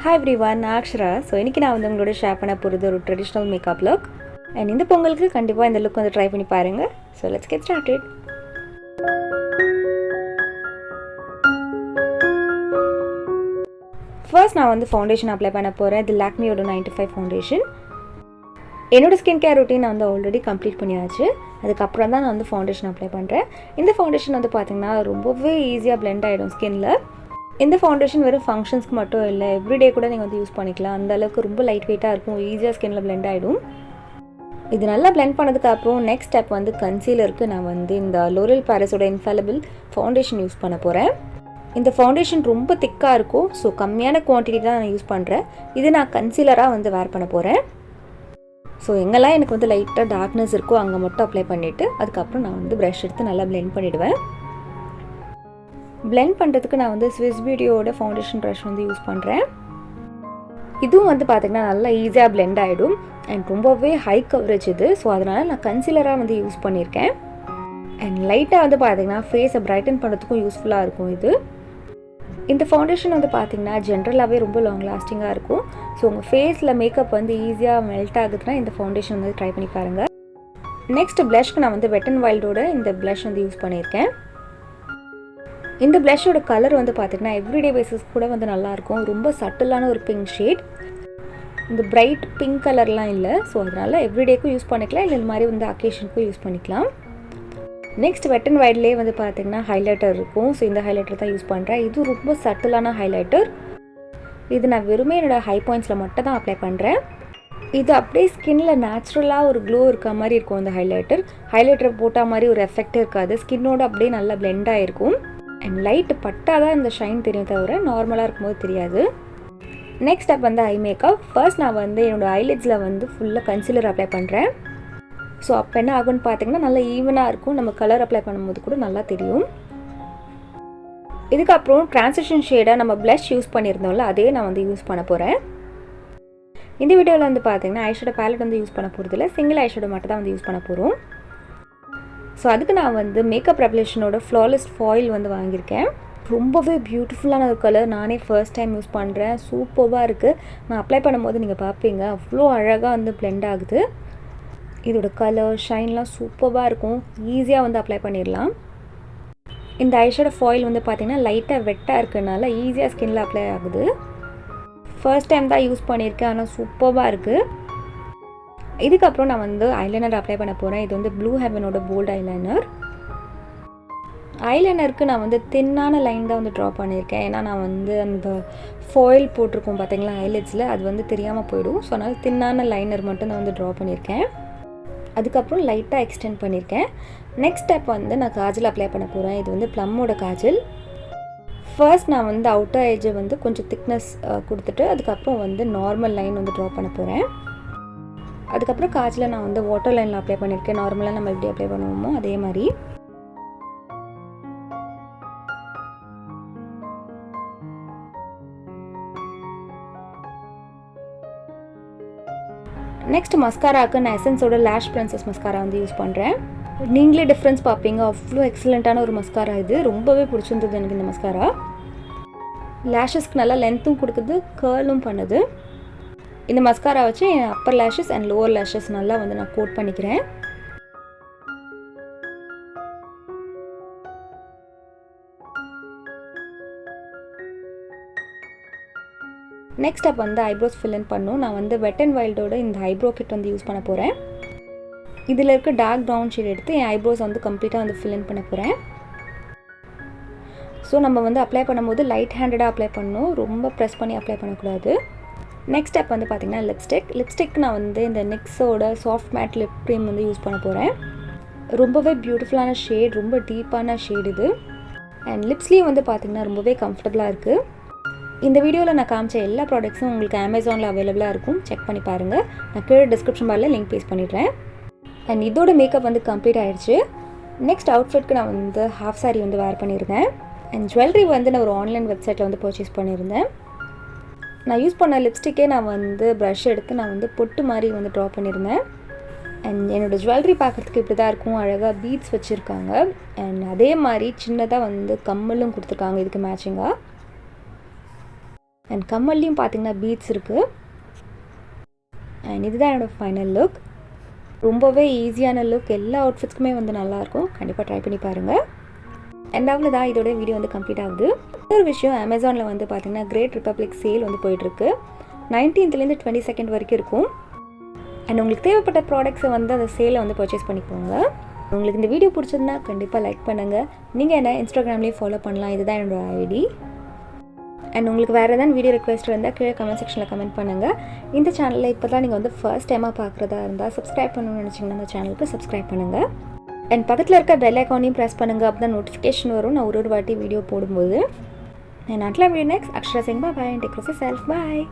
Hi everyone, நான் Akshara. So இன்றைக்கி நான் வந்து உங்களோட ஷேர் பண்ண போகிறது ஒரு ட்ரெடிஷ்னல் மேக்கப் லுக். அண்ட் இந்த பொங்கலுக்கு கண்டிப்பாக இந்த லுக் வந்து ட்ரை பண்ணி பாருங்கள். So let's get started. First நான் வந்து ஃபவுண்டேஷன் அப்ளை பண்ண போகிறேன். இது லாக்மேயோட 95 ஃபவுண்டேஷன். என்னோடய ஸ்கின் கேர் ரொட்டீன் நான் வந்து ஆல்ரெடி கம்ப்ளீட் பண்ணியாச்சு. அதுக்கப்புறம் தான் நான் வந்து ஃபவுண்டேஷன் அப்ளை பண்ணுறேன். இந்த ஃபவுண்டேஷன் வந்து பார்த்திங்கன்னா ரொம்பவே ஈஸியாக பிளெண்ட் ஆகிடும் ஸ்கின்னில். இந்த ஃபவுண்டேஷன் வெறும் ஃபங்க்ஷன்ஸ்க்கு மட்டும் இல்லை, எவ்ரிடே கூட நீங்கள் வந்து யூஸ் பண்ணிக்கலாம். அந்தளவுக்கு ரொம்ப லைட் வெயிட்டாக இருக்கும், ஈஸியாக ஸ்கின்னில் பிளெண்ட் ஆகிடும். இது நல்லா பிளெண்ட் பண்ணதுக்கப்புறம் நெக்ஸ்ட் ஸ்டெப் வந்து கன்சீலருக்கு நான் வந்து இந்த லோரியல் பாரிஸோட இன்ஃபாலிபிள் ஃபவுண்டேஷன் யூஸ் பண்ண போகிறேன். இந்த ஃபவுண்டேஷன் ரொம்ப திக்காக இருக்கும், ஸோ கம்மியான குவான்டிட்டி தான் நான் யூஸ் பண்ணுறேன். இது நான் கன்சீலராக வந்து வேர் பண்ண போகிறேன். ஸோ எங்கெல்லாம் எனக்கு வந்து லைட்டாக டார்க்னஸ் இருக்கோ அங்கே மட்டும் அப்ளை பண்ணிவிட்டு அதுக்கப்புறம் நான் வந்து ப்ரஷ் எடுத்து நல்லா பிளெண்ட் பண்ணிவிடுவேன். பிளெண்ட் பண்ணுறதுக்கு நான் வந்து ஸ்விஸ் பியூட்டியோட ஃபவுண்டேஷன் ப்ரஷ் வந்து யூஸ் பண்ணுறேன். இதுவும் வந்து பார்த்திங்கன்னா நல்லா ஈஸியாக பிளெண்ட் ஆகிடும் அண்ட் ரொம்பவே ஹை கவரேஜ் இது. ஸோ அதனால் நான் கன்சீலராக வந்து யூஸ் பண்ணியிருக்கேன். அண்ட் லைட்டாக வந்து பார்த்திங்கன்னா ஃபேஸை பிரைட்டன் பண்ணுறதுக்கும் யூஸ்ஃபுல்லாக இருக்கும் இது. இந்த ஃபவுண்டேஷன் வந்து பார்த்திங்கன்னா ஜென்ரலாகவே ரொம்ப லாங் லாஸ்டிங்காக இருக்கும். ஸோ உங்கள் ஃபேஸில் மேக்கப் வந்து ஈஸியாக மெல்ட் ஆகுதுன்னா இந்த ஃபவுண்டேஷன் வந்து ட்ரை பண்ணி பாருங்கள். நெக்ஸ்ட் ப்ளஷ்க்கு நான் வந்து வெட் அண்ட் வைல்டோட இந்த ப்ளஷ் வந்து யூஸ் பண்ணியிருக்கேன். இந்த ப்ளஷோட கலர் வந்து பார்த்திங்கன்னா எவ்ரிடே பேஸஸ் கூட வந்து நல்லாயிருக்கும். ரொம்ப சட்டிலான ஒரு பிங்க் ஷேட், இந்த பிரைட் பிங்க் கலர்லாம் இல்லை. ஸோ அதனால் எவ்ரிடேக்கும் யூஸ் பண்ணிக்கலாம், இல்லை இந்த மாதிரி வந்து அக்கேஷனுக்கும் யூஸ் பண்ணிக்கலாம். நெக்ஸ்ட் வெட் அண்ட் வைட்லேயே வந்து பார்த்திங்கன்னா ஹைலைட்டர் இருக்கும். ஸோ இந்த ஹைலைட்டர் தான் யூஸ் பண்ணுறேன். இது ரொம்ப சட்டிலான ஹைலைட்டர். இது நான் வெறுமே என்னோடய ஹை பாயிண்ட்ஸில் மட்டும் தான் அப்ளை பண்ணுறேன். இது அப்படியே ஸ்கின்ல நேச்சுரலாக ஒரு க்ளோ இருக்க மாதிரி இருக்கும். இந்த ஹைலைட்டர் போட்டால் மாதிரி ஒரு எஃபெக்ட் இருக்காது, ஸ்கின்னோட அப்படியே நல்லா பிளெண்ட் ஆகிருக்கும். அண்ட் லைட்டு பட்டால் தான் இந்த ஷைன் தெரியும், தவிர நார்மலாக இருக்கும்போது தெரியாது. நெக்ஸ்ட் ஸ்டெப் வந்து ஐ மேக்கப். ஃபர்ஸ்ட் நான் வந்து என்னோடய ஐலிட்ஸில் வந்து ஃபுல்லாக கன்சீலர் அப்ளை பண்ணுறேன். ஸோ அப்போ என்ன ஆகும்னு பார்த்திங்கன்னா நல்லா ஈவனாக இருக்கும், நம்ம கலர் அப்ளை பண்ணும்போது கூட நல்லா தெரியும். இதுக்கப்புறம் ட்ரான்சிஷன் ஷேடாக நம்ம ப்ளஷ் யூஸ் பண்ணியிருந்தோம்ல, அதே நான் வந்து யூஸ் பண்ண போகிறேன். இந்த வீடியோவில் வந்து பார்த்திங்கன்னா ஐஷேடோ பேலட் வந்து யூஸ் பண்ண போகிறதில்ல, சிங்கிள் ஐஷேடோ மட்டும் தான் வந்து யூஸ் பண்ண போகிறோம். ஸோ அதுக்கு நான் வந்து மேக்கப் ரெவல்யூஷனோட ஃப்ளாலெஸ் ஃபாயில் வந்து வாங்கியிருக்கேன். ரொம்பவே பியூட்டிஃபுல்லான ஒரு கலர். நானே ஃபர்ஸ்ட் டைம் யூஸ் பண்ணுறேன். சூப்பராக இருக்குது. நான் அப்ளை பண்ணும்போது நீங்கள் பார்ப்பீங்க, அவ்வளோ அழகாக வந்து பிளெண்ட் ஆகுது. இதோட கலர் ஷைன்லாம் சூப்பராக இருக்கும். ஈஸியாக வந்து அப்ளை பண்ணிடலாம். இந்த ஐஷேடோ ஃபாயில் வந்து பார்த்திங்கன்னா லைட்டாக வெட்டாக இருக்கிறதுனால ஈஸியாக ஸ்கின்னில் அப்ளை ஆகுது. ஃபர்ஸ்ட் டைம் தான் யூஸ் பண்ணியிருக்கேன், ஆனால் சூப்பராக இருக்குது. இதுக்கப்புறம் நான் வந்து ஐலைனர் அப்ளை பண்ண போகிறேன். இது வந்து ப்ளூ ஹெவனோட போல்ட் ஐலைனர். ஐலைனருக்கு நான் வந்து தின்னான லைன் தான் வந்து ட்ரா பண்ணியிருக்கேன். ஏன்னா நான் வந்து அந்த ஃபாயில் போட்டிருக்கோம் பார்த்திங்களா ஐலைட்ஸில், அது வந்து தெரியாமல் போயிடும். ஸோ அதனால் தின்னான லைனர் மட்டும் நான் வந்து ட்ரா பண்ணியிருக்கேன். அதுக்கப்புறம் லைட்டாக எக்ஸ்டெண்ட் பண்ணியிருக்கேன். நெக்ஸ்ட் ஸ்டெப் வந்து நான் காஜல் அப்ளை பண்ண போகிறேன். இது வந்து ப்ளம்மோட காஜல். ஃபர்ஸ்ட் நான் வந்து அவுட்டர் ஏஜை வந்து கொஞ்சம் திக்னஸ் கொடுத்துட்டு அதுக்கப்புறம் வந்து நார்மல் லைன் வந்து ட்ரா பண்ண போகிறேன். அதுக்கப்புறம் காஜில் நான் வந்து வாட்டர் லைனில் அப்ளை பண்ணியிருக்கேன். நார்மலாக நம்ம எப்படி அப்ளை பண்ணுவோமோ அதே மாதிரி. நெக்ஸ்ட் மஸ்காராவுக்கு நான் எசன்ஸோட லேஷ் பிரின்சஸ் மஸ்காரா வந்து யூஸ் பண்ணுறேன். நீங்களே டிஃப்ரென்ஸ் பார்ப்பீங்க, அவ்வளோ எக்ஸலண்ட்டான ஒரு மஸ்காரா இது. ரொம்பவே பிடிச்சிருந்தது எனக்கு இந்த மஸ்காரா. லேஷஸ்க்கு நல்லா லென்த்தும் கொடுக்குது, கர்லும் பண்ணுது. இந்த மஸ்காரா வச்சு என் upper lashes and lower lashes நல்லா வந்து நான் கோட் பண்ணிக்கிறேன். நெக்ஸ்ட் ஸ்டெப் வந்து ஐப்ரோஸ் ஃபில் இன் பண்ணும். நான் வந்து வெட் அண்ட் வைல்டோட இந்த ஐப்ரோ கிட் வந்து யூஸ் பண்ண போகிறேன். இதில் இருக்க டார்க் ப்ரௌன் ஷேட் எடுத்து என் ஐப்ரோஸ் வந்து கம்ப்ளீட்டாக வந்து ஃபில் இன் பண்ண போகிறேன். ஸோ நம்ம வந்து அப்ளை பண்ணும்போது லைட் ஹேண்டடாக அப்ளை பண்ணணும், ரொம்ப ப்ரெஸ் பண்ணி அப்ளை பண்ணக்கூடாது. நெக்ஸ்ட் ஸ்டெப் வந்து பார்த்திங்கன்னா லிப்ஸ்டிக் நான் வந்து இந்த நெக்ஸோட சாஃப்ட் மேட் லிப் க்ரீம் வந்து யூஸ் பண்ண போகிறேன். ரொம்பவே பியூட்டிஃபுல்லான ஷேட், ரொம்ப டீப்பான ஷேட் இது. அண்ட் லிப்ஸ்லேயும் வந்து பார்த்திங்கன்னா ரொம்பவே கம்ஃபர்டபுளாக இருக்குது. இந்த வீடியோவில் நான் காமிச்ச எல்லா ப்ராடக்ட்ஸும் உங்களுக்கு அமேசானில் அவைலபிளாக இருக்கும், செக் பண்ணி பாருங்கள். நான் கீழே டிஸ்கிரிப்ஷன் பாரில் லிங்க் பேஸ்ட் பண்ணிடுறேன். அண்ட் இதோட மேக்கப் வந்து கம்ப்ளீட் ஆகிடுச்சு. நெக்ஸ்ட் அவுட்ஃபிட்க்கு நான் வந்து ஹாஃப் சாரி வந்து வேர் பண்ணியிருந்தேன். அண்ட் ஜுவல்லரி வந்து நான் ஒரு ஆன்லைன் வெப்சைட்டில் வந்து பர்ச்சேஸ் பண்ணியிருந்தேன். நான் யூஸ் பண்ண லிப்ஸ்டிக்கே நான் வந்து ப்ரஷ் எடுத்து நான் வந்து பொட்டு மாதிரி வந்து ட்ரா பண்ணியிருந்தேன். அண்ட் என்னோடய ஜுவல்லரி பார்க்குறதுக்கு இப்படி தான் இருக்கும், அழகாக பீட்ஸ் வச்சுருக்காங்க. அண்ட் அதே மாதிரி சின்னதாக வந்து கம்மலும் கொடுத்துருக்காங்க இதுக்கு மேட்சிங்காக. அண்ட் கம்மல்லையும் பார்த்தீங்கன்னா பீட்ஸ் இருக்குது. அண்ட் இதுதான் என்னோடய ஃபைனல் லுக். ரொம்பவே ஈஸியான லுக், எல்லா அவுட்ஃபிட்ஸ்க்குமே வந்து நல்லாயிருக்கும். கண்டிப்பாக ட்ரை பண்ணி பாருங்கள். அண்ட் அவ்வளோதான், இதோட வீடியோ வந்து கம்ப்ளீட் ஆகுது. இன்னொரு விஷயம், அமேசானில் வந்து பார்த்திங்கன்னா கிரேட் ரிப்பப்ளிக் சேல் வந்து போயிட்டுருக்கு. 19th 22nd வரைக்கும் இருக்கும். அண்ட் உங்களுக்கு தேவைப்பட்ட ப்ராடக்ட்ஸை வந்து அந்த சேலை வந்து பர்ச்சேஸ் பண்ணிக்கோங்க. உங்களுக்கு இந்த வீடியோ பிடிச்சதுன்னா கண்டிப்பாக லைக் பண்ணுங்கள். நீங்கள் என்ன இன்ஸ்டாகிராம்லேயும் ஃபாலோ பண்ணலாம். இதுதான் என்னோடய ஐடி. அண்ட் உங்களுக்கு வேறு ஏதாவது வீடியோ ரெக்வெஸ்ட் இருந்தால் கீழே கமெண்ட் செக்ஷனில் கமெண்ட் பண்ணுங்கள். இந்த சேனலில் இப்போ தான் நீங்கள் வந்து ஃபர்ஸ்ட் டைமாக பார்க்குறதா இருந்தால் சப்ஸ்கிரைப் பண்ணணும்னு நினச்சிங்கன்னா அந்த சேனலுக்கு சப்ஸ்கிரைப் பண்ணுங்கள். அண்ட் பக்கத்தில் இருக்க பெல் ஐக்கானையும் ப்ரெஸ் பண்ணுங்கள். அப்போ தான் நோட்டிஃபிகேஷன் வரும் நான் ஒரு வாட்டி வீடியோ போடும்போது. அண்ட் அட்லாம் video next. Akshara Singh, bye. Take care of yourself. Bye.